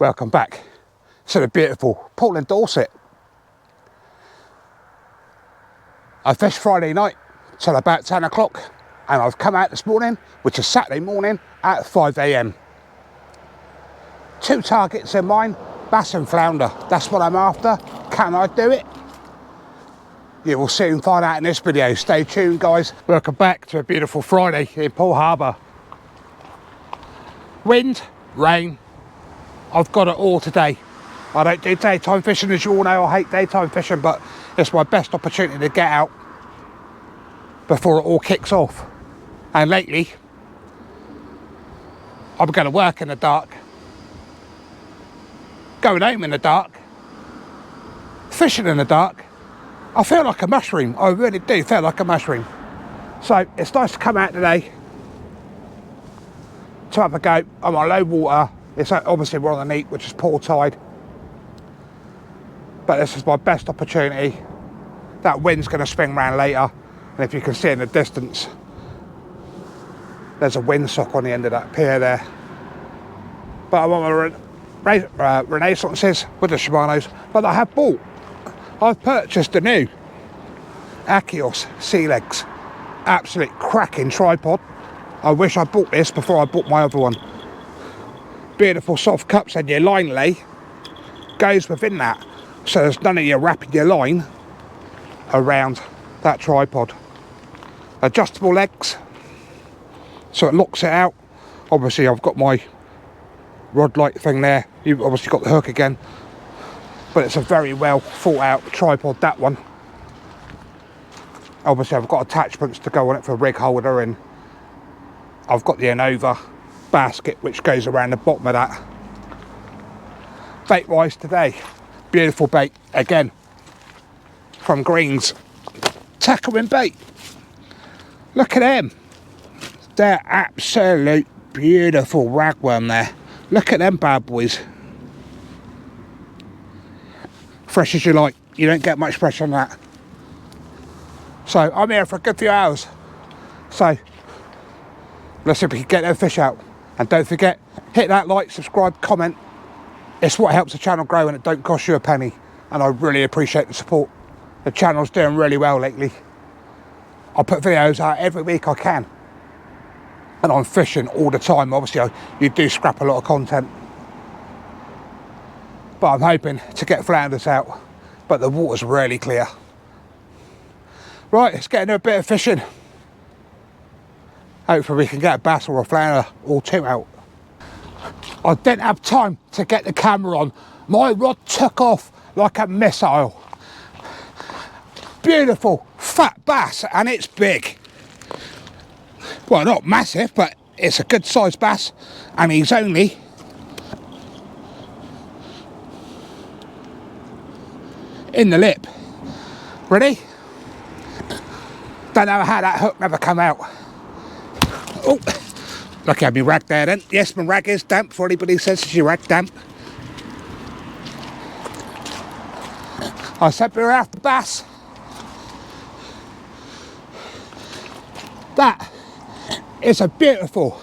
Welcome back to the beautiful pool in Dorset. I fished Friday night till about 10 o'clock and I've come out this morning, which is Saturday morning at 5 AM. 2 targets in mind, bass and flounder. That's what I'm after. Can I do it? You will soon find out in this video. Stay tuned, guys. Welcome back to a beautiful Friday in Poole Harbour. Wind, rain, I've got it all today. I don't do daytime fishing, as you all know. I hate daytime fishing, but it's my best opportunity to get out before it all kicks off. And lately, I'm going to work in the dark, going home in the dark, fishing in the dark. I feel like a mushroom. I really do feel like a mushroom. So it's nice to come out today to have a go. I'm on low water. It's obviously we're on the neat, which is poor tide. But this is my best opportunity. That wind's going to swing round later. And if you can see in the distance, there's a windsock on the end of that pier there. But I'm on my Renaissances with the Shimano's. But I have bought. I've purchased a new Achios Sea Legs. Absolute cracking tripod. I wish I bought this before I bought my other one. Beautiful soft cups, and your line lay goes within that, so there's none of you wrapping your line around that tripod. Adjustable legs, so it locks it out. Obviously I've got my rod light thing there. You've obviously got the hook again, but it's a very well thought out tripod, that one. Obviously I've got attachments to go on it for a rig holder, and I've got the Anova basket which goes around the bottom of that. Bait wise today, beautiful bait again from Green's tackling bait. Look at them, they're absolute beautiful ragworm there. Look at them bad boys, fresh as you like. You don't get much pressure on that. So I'm here for a good few hours, so let's see if we can get them fish out. And don't forget, hit that like, subscribe, comment. It's what helps the channel grow, and it don't cost you a penny. And I really appreciate the support. The channel's doing really well lately. I put videos out every week I can. And I'm fishing all the time. Obviously, you do scrap a lot of content. But I'm hoping to get flounders out. But the water's really clear. Right, let's get into a bit of fishing. Hopefully we can get a bass or a flounder or 2 out. I didn't have time to get the camera on. My rod took off like a missile. Beautiful fat bass, and it's big. Well, not massive, but it's a good sized bass, and he's only in the lip. Ready? Don't know how that hook never come out. Oh, lucky I had my rag there then. Yes, my rag is damp, for anybody says it's your rag damp. I said we were after bass. That is a beautiful,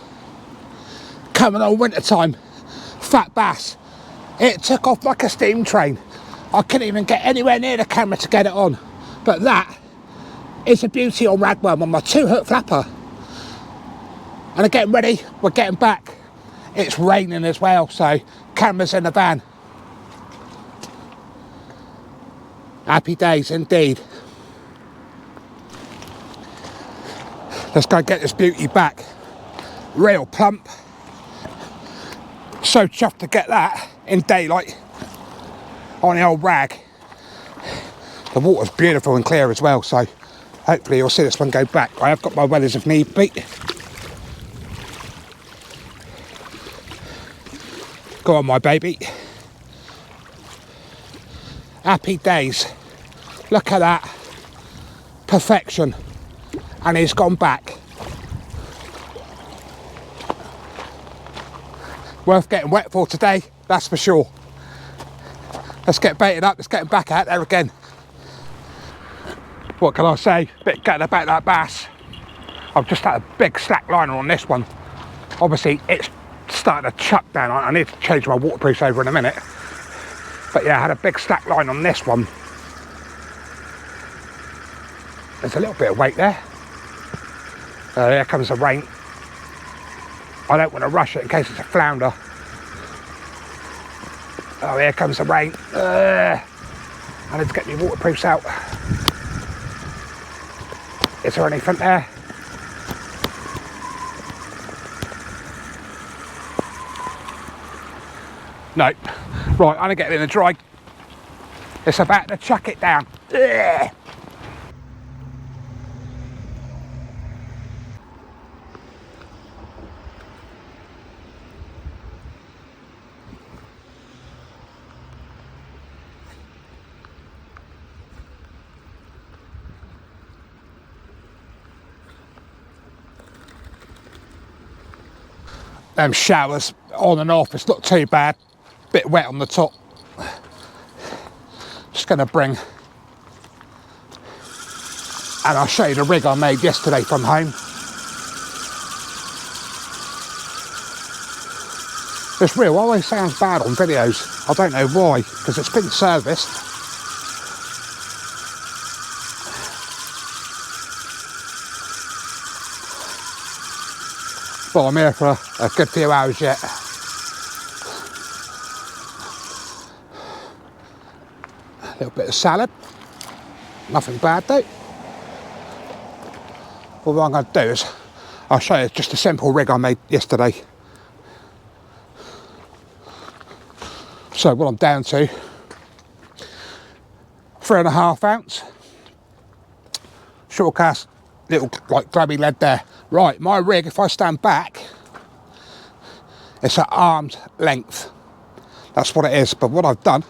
coming on winter time, fat bass. It took off like a steam train. I couldn't even get anywhere near the camera to get it on. But that is a beauty on ragworm on my 2-hook flapper. And again, ready, we're getting back. It's raining as well, so camera's in the van. Happy days indeed. Let's go get this beauty back. Real plump. So chuffed to get that in daylight on the old rag. The water's beautiful and clear as well, so hopefully you'll see this one go back. I have got my wellies if need be. Go on, my baby. Happy days. Look at that. Perfection. And he's gone back. Worth getting wet for today, that's for sure. Let's get baited up, let's get him back out there again. What can I say? Bit gutted about that bass. I've just had a big slack liner on this one. Obviously it's starting to chuck down. I need to change my waterproofs over in a minute. But yeah, I had a big slack line on this one. There's a little bit of weight there. Here comes the rain. I don't want to rush it in case it's a flounder. Oh, here comes the rain. I need to get my waterproofs out. Is there anything there? No. Right, I'm gonna get it in the dry. It's about to chuck it down. Ugh. Them showers on and off, it's not too bad. Bit wet on the top. Just going to bring, and I'll show you the rig I made yesterday from home. This reel always sounds bad on videos. I don't know why, because it's been serviced. Well, I'm here for a good few hours yet. A little bit of salad. Nothing bad though. Well, what I'm going to do is, I'll show you just a simple rig I made yesterday. So what I'm down to, 3.5 ounce. Short cast, little like grabby lead there. Right, my rig, if I stand back, it's at arm's length. That's what it is. But what I've done,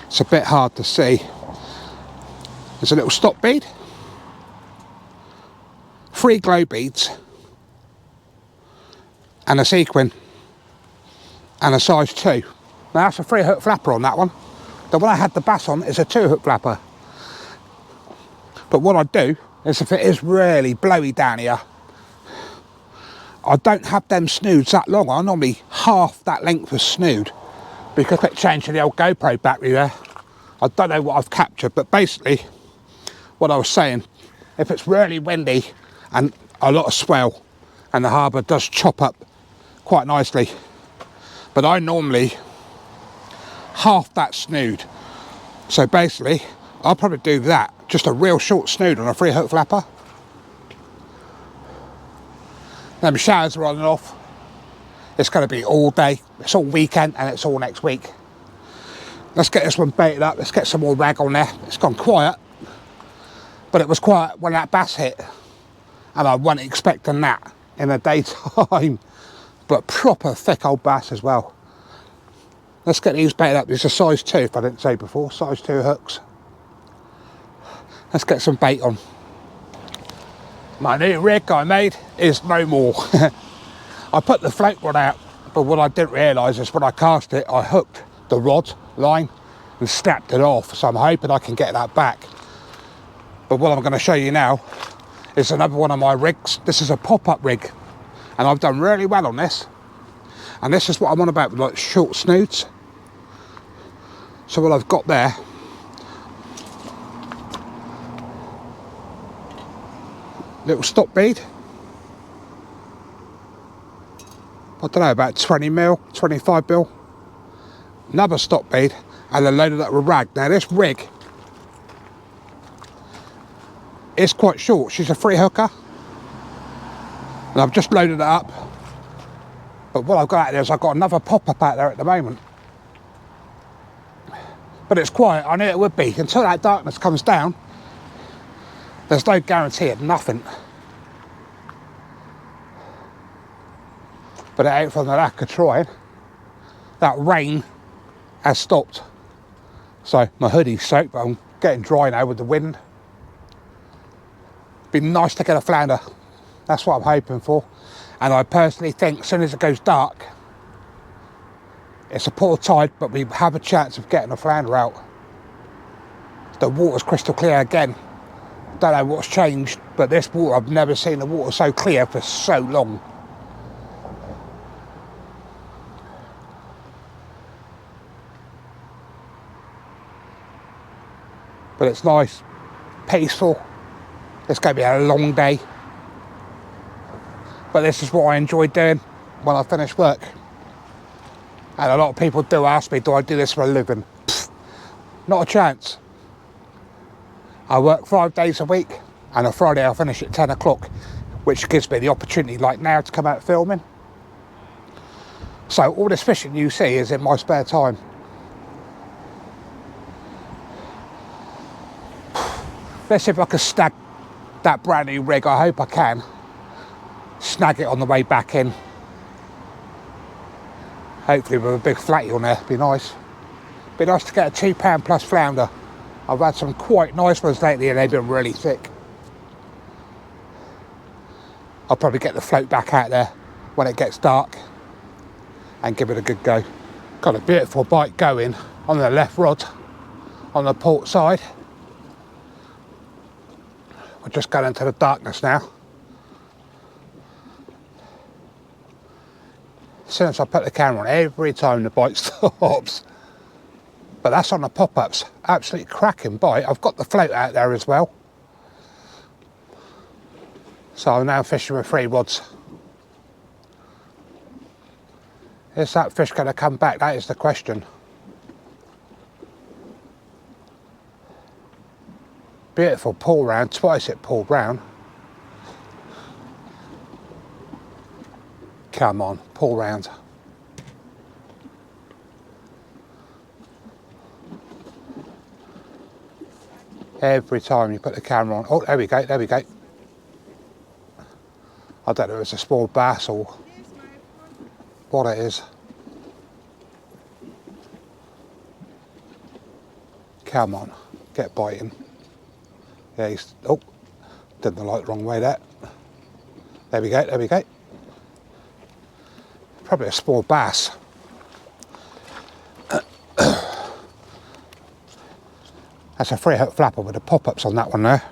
it's a bit hard to see. There's a little stop bead, 3 glow beads, and a sequin, and a size 2. Now that's a 3-hook flapper on that one. The one I had the bass on is a 2-hook flapper. But what I do is, if it is really blowy down here, I don't have them snoods that long. I normally half that length of snood, because I changed the old GoPro battery there. I don't know what I've captured, but basically what I was saying, if it's really windy and a lot of swell, and the harbour does chop up quite nicely, but I normally half that snood. So basically I'll probably do that, just a real short snood on a 3-hook flapper. Then showers are on and off. It's going to be all day, it's all weekend, and it's all next week. Let's get this one baited up, let's get some more rag on there. It's gone quiet, but it was quiet when that bass hit, and I wasn't expecting that in the daytime. But proper thick old bass as well. Let's get these baited up. It's a size 2, if I didn't say before, size 2 hooks. Let's get some bait on. My new rig I made is no more. I put the float rod out, but what I didn't realise is when I cast it, I hooked the rod line and snapped it off. So I'm hoping I can get that back. But what I'm going to show you now is another one of my rigs. This is a pop-up rig, and I've done really well on this. And this is what I'm on about with like short snoods. So what I've got there, little stop bead, I don't know, about 20 mil, 25 mil, another stop bead, and then loaded up with rag. Now this rig is quite short. She's a 3-hooker, and I've just loaded it up. But what I've got out there is I've got another pop-up out there at the moment. But it's quiet. I knew it would be. Until that darkness comes down, there's no guarantee of nothing. But it ain't from the lack of trying. That rain has stopped. So my hoodie's soaked, but I'm getting dry now with the wind. Be nice to get a flounder. That's what I'm hoping for. And I personally think as soon as it goes dark, it's a poor tide, but we have a chance of getting a flounder out. The water's crystal clear again. Don't know what's changed, but this water, I've never seen the water so clear for so long. But it's nice, peaceful. It's going to be a long day. But this is what I enjoy doing when I finish work. And a lot of people do ask me, do I do this for a living? Pfft, not a chance. I work 5 days a week, and on Friday I finish at 10 o'clock, which gives me the opportunity, like now, to come out filming. So all this fishing you see is in my spare time. Let's see if I can snag that brand new rig. I hope I can. Snag it on the way back in. Hopefully with a big flatty on there, be nice. Be nice to get a £2 plus flounder. I've had some quite nice ones lately and they've been really thick. I'll probably get the float back out there when it gets dark and give it a good go. Got a beautiful bite going on the left rod on the port side. We're just going into the darkness now. As soon as I put the camera on, every time the bite stops. But that's on the pop-ups. Absolutely cracking bite. I've got the float out there as well. So I'm now fishing with 3 rods. Is that fish going to come back? That is the question. Beautiful pull round, twice it pulled round. Come on, pull round. Every time you put the camera on. Oh, there we go, there we go. I don't know if it's a small bass or what it is. Come on, get biting. Yeah, he's, oh, did the light the wrong way there. There we go, there we go. Probably a small bass. That's a 3-hook flapper with the pop-ups on that one there.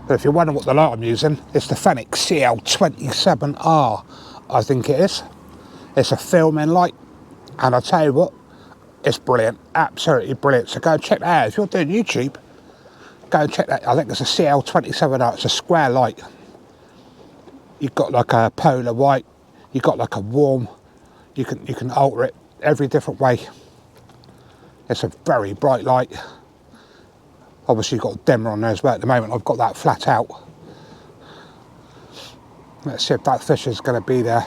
But if you're wondering what the light I'm using, it's the Fenix CL27R, I think it is. It's a filming light, and I tell you what, it's brilliant, absolutely brilliant. So go and check that out. If you're doing YouTube, go and check that. I think it's a CL27R. It's a square light. You've got like a polar white. You've got like a warm. You can alter it every different way. It's a very bright light. Obviously you've got a dimmer on there as well. At the moment I've got that flat out. Let's see if that fish is going to be there.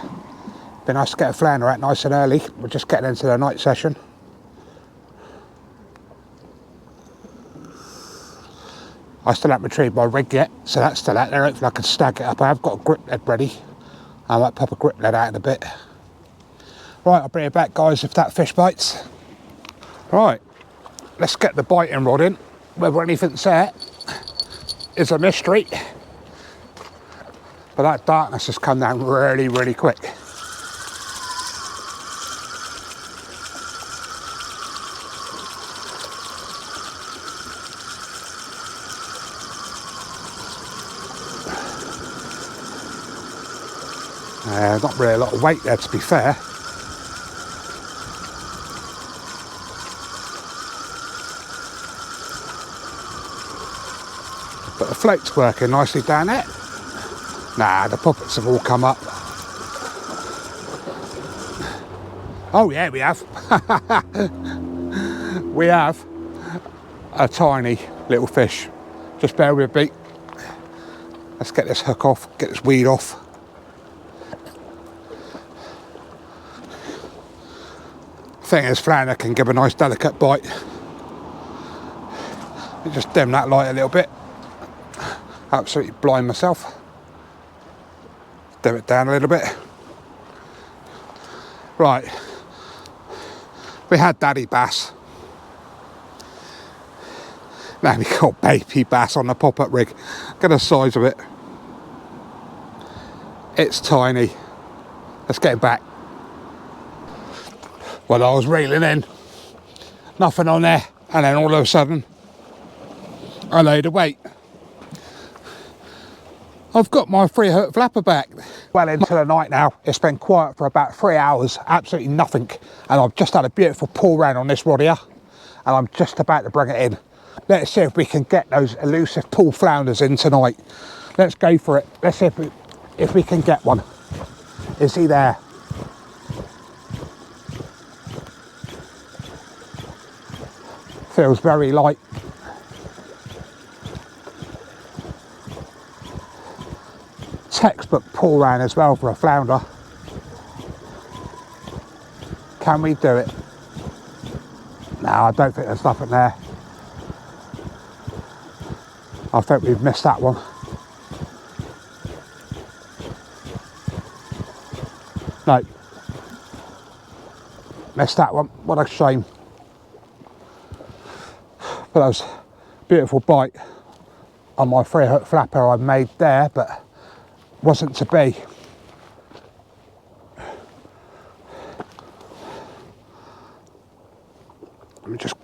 Be nice to get a flounder out nice and early. We're just getting into the night session. I still haven't retrieved my rig yet, so that's still out there. Hopefully I can snag it up. I have got a grip lead ready. I might pop a grip lead out in a bit. Right, I'll bring it back, guys, if that fish bites. Right, let's get the biting rod in. Whether anything's there is a mystery. But that darkness has come down really, really quick. Not really a lot of weight there, to be fair. But the float's working nicely down there. Nah, the puppets have all come up. Oh yeah, we have. We have a tiny little fish. Just bear with me. Let's get this hook off, get this weed off. Thing is, flounder can give a nice delicate bite. Just dim that light a little bit. Absolutely blind myself. Dim it down a little bit. Right. We had daddy bass. Now we got baby bass on the pop-up rig. Look at the size of it. It's tiny. Let's get it back. Well, I was reeling in, nothing on there, and then all of a sudden a load of weight. I've got my 3-hook flapper back. Well into the night now. It's been quiet for about 3 hours, absolutely nothing, and I've just had a beautiful pull round on this rod here, and I'm just about to bring it in. Let's see if we can get those elusive pool flounders in tonight. Let's go for it. Let's see if we can get one. Is he there? Feels very light. Textbook pull round as well for a flounder. Can we do it? No, I don't think there's nothing there. I think we've missed that one. No. Missed that one. What a shame. But that was a beautiful bite on my 3-hook flapper I made there, but wasn't to be. Let me just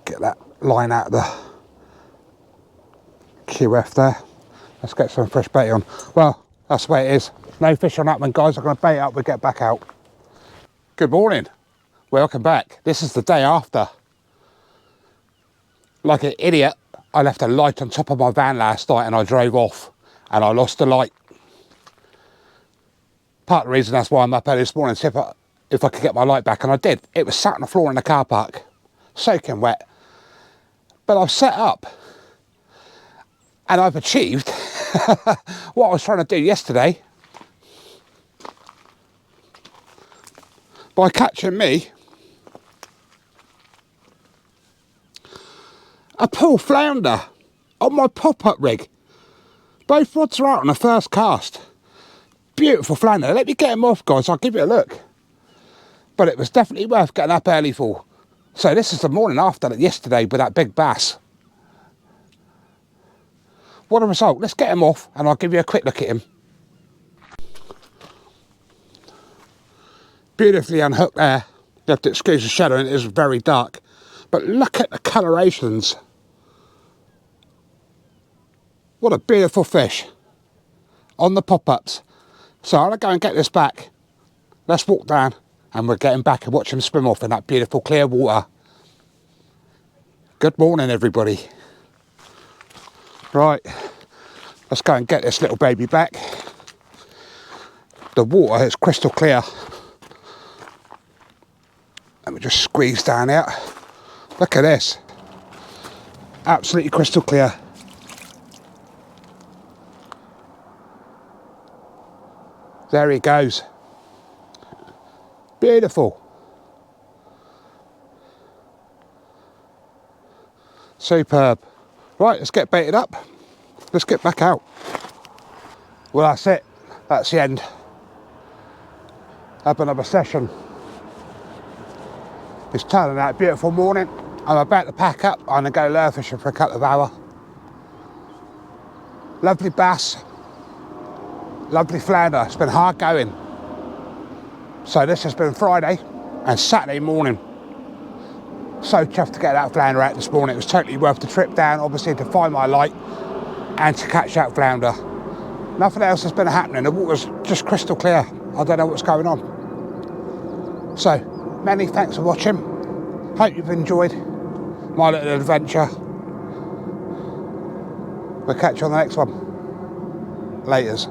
get that line out of the QF there. Let's get some fresh bait on. Well, that's the way it is. No fish on that one, guys. I'm going to bait up, we'll get back out. Good morning. Welcome back. This is the day after. Like an idiot, I left a light on top of my van last night and I drove off and I lost the light. Part of the reason that's why I'm up early this morning, see if I could get my light back, and I did. It was sat on the floor in the car park, soaking wet. But I've set up and I've achieved what I was trying to do yesterday by catching me a pool flounder on my pop-up rig. Both rods are out on the first cast. Beautiful flounder. Let me get him off, guys. I'll give you a look. But it was definitely worth getting up early for. So this is the morning after yesterday with that big bass. What a result. Let's get him off and I'll give you a quick look at him. Beautifully unhooked there. You have to excuse the shadow, and it is very dark. But look at the colorations. What a beautiful fish on the pop-ups. So I'll go and get this back. Let's walk down and we'll get him back and watch him swim off in that beautiful clear water. Good morning, everybody. Right, let's go and get this little baby back. The water is crystal clear. Let me just squeeze down here. Look at this. Absolutely crystal clear. There he goes. Beautiful. Superb. Right, let's get baited up. Let's get back out. Well, that's it. That's the end. Have another session. It's turning out a beautiful morning. I'm about to pack up. I'm going to go lure fishing for a couple of hours. Lovely bass. Lovely flounder. It's been hard going. So this has been Friday and Saturday morning. So chuffed to get that flounder out this morning. It was totally worth the trip down, obviously, to find my light and to catch that flounder. Nothing else has been happening. The water's just crystal clear. I don't know what's going on. So, many thanks for watching. Hope you've enjoyed my little adventure. We'll catch you on the next one. Laters.